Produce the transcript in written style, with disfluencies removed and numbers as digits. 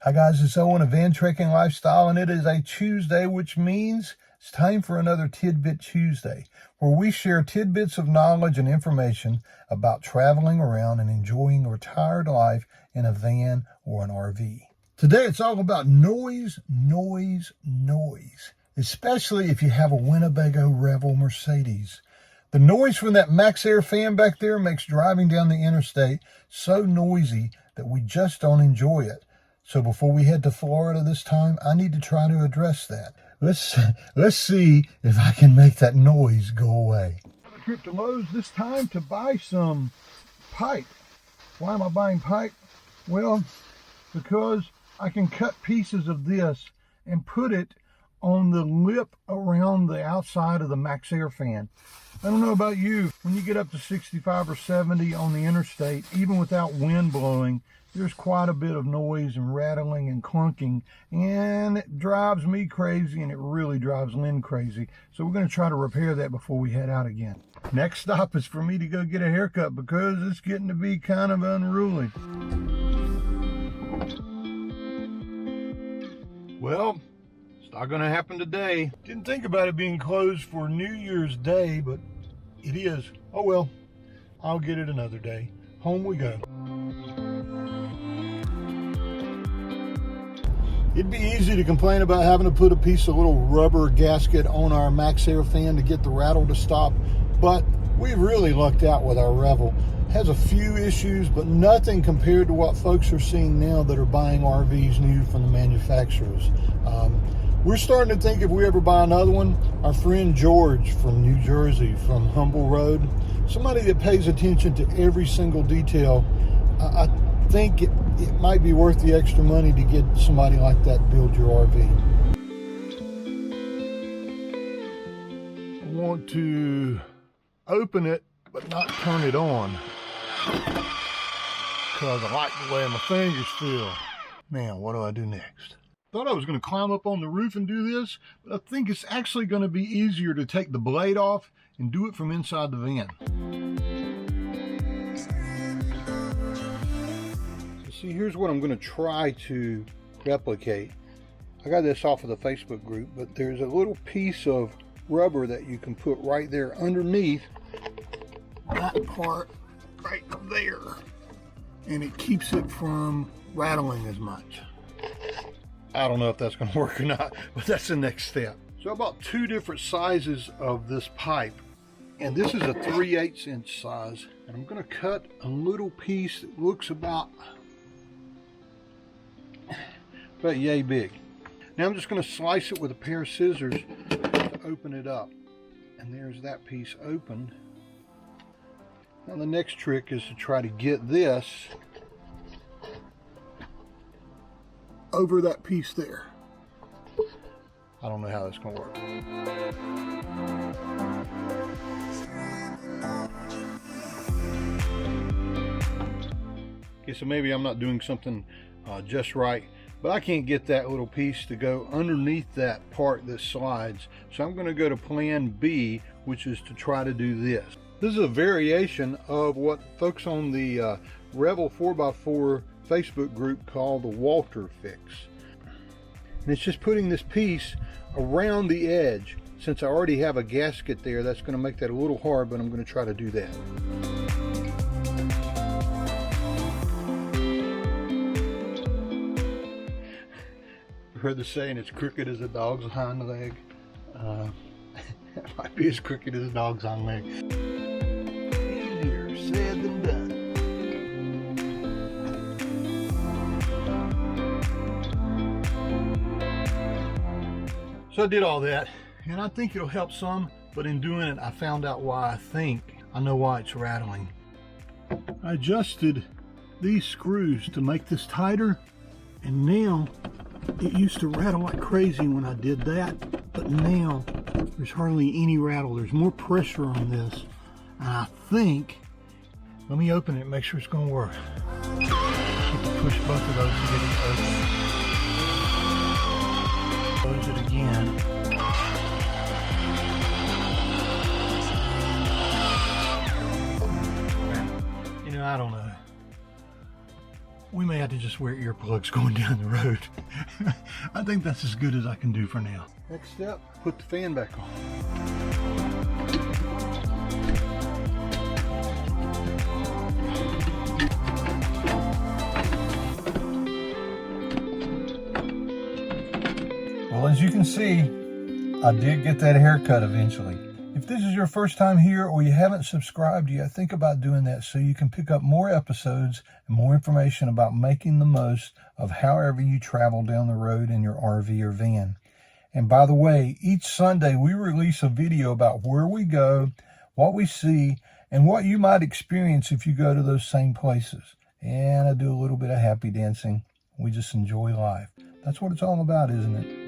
Hi guys, it's Owen of Van Trekking Lifestyle, and it is a Tuesday, which means it's time for another Tidbit Tuesday, where we share tidbits of knowledge and information about traveling around and enjoying a retired life in a van or an RV. Today it's all about noise, especially if you have a Winnebago Revel Mercedes. The noise from that Maxxair fan back there makes driving down the interstate so noisy that we just don't enjoy it. So before we head to Florida this time, I need to try to address that. Let's see if I can make that noise go away. A trip to Lowe's this time to buy some pipe. Why am I buying pipe? Well, because I can cut pieces of this and put it on the lip around the outside of the Maxxair fan. I don't know about you, when you get up to 65 or 70 on the interstate, even without wind blowing, there's quite a bit of noise and rattling and clunking, and it drives me crazy, and it really drives Lynn crazy. So we're going to try to repair that before we head out again. Next stop is for me to go get a haircut because it's getting to be kind of unruly. Well, it's not going to happen today. Didn't think about it being closed for New Year's Day, but it is. Oh well, I'll get it another day. Home we go. It'd be easy to complain about having to put a piece of little rubber gasket on our Maxxair fan to get the rattle to stop, but we've really lucked out with our Revel. It has a few issues, but nothing compared to what folks are seeing now that are buying RVs new from the manufacturers. We're starting to think if we ever buy another one, our friend George from New Jersey, from Humble Road, somebody that pays attention to every single detail, I think it might be worth the extra money to get somebody like that build your RV. I want to open it but not turn it on because I like the way my fingers feel. Now, what do I do next? Thought I was going to climb up on the roof and do this, but I think it's actually going to be easier to take the blade off and do it from inside the van. See, here's what I'm going to try to replicate. I got this off of the Facebook group, but there's a little piece of rubber that you can put right there underneath that part right there, and it keeps it from rattling as much. I don't know if that's going to work or not, but that's the next step. So I bought two different sizes of this pipe, and this is a 3/8 inch size, and I'm going to cut a little piece that looks about yay big. Now I'm just going to slice it with a pair of scissors to open it up, and there's that piece opened. Now the next trick is to try to get this over that piece there. I don't know how that's going to work. Okay, so maybe I'm not doing something just right, but I can't get that little piece to go underneath that part that slides. So I'm going to go to plan B, which is to try to do this. This is a variation of what folks on the Revel 4x4 Facebook group call the Walter fix. And it's just putting this piece around the edge. Since I already have a gasket there, that's going to make that a little hard, but I'm going to try to do that. I've heard the saying, it's crooked as a dog's hind leg. It might be as crooked as a dog's hind leg. Easier said than done. So I did all that, and I think it'll help some, but in doing it, I found out why I know why it's rattling. I adjusted these screws to make this tighter, and now it used to rattle like crazy when I did that, but now there's hardly any rattle. There's more pressure on this, and I think, let me open it and make sure it's going to work. Push both of those to get it open. Close it again. You know, I don't know. We may have to just wear earplugs going down the road. I think that's as good as I can do for now. Next step, put the fan back on. Well, as you can see, I did get that haircut eventually. If this is your first time here or you haven't subscribed yet, think about doing that so you can pick up more episodes and more information about making the most of however you travel down the road in your RV or van. And by the way, each Sunday we release a video about where we go, what we see, and what you might experience if you go to those same places. And I do a little bit of happy dancing. We just enjoy life. That's what it's all about, isn't it?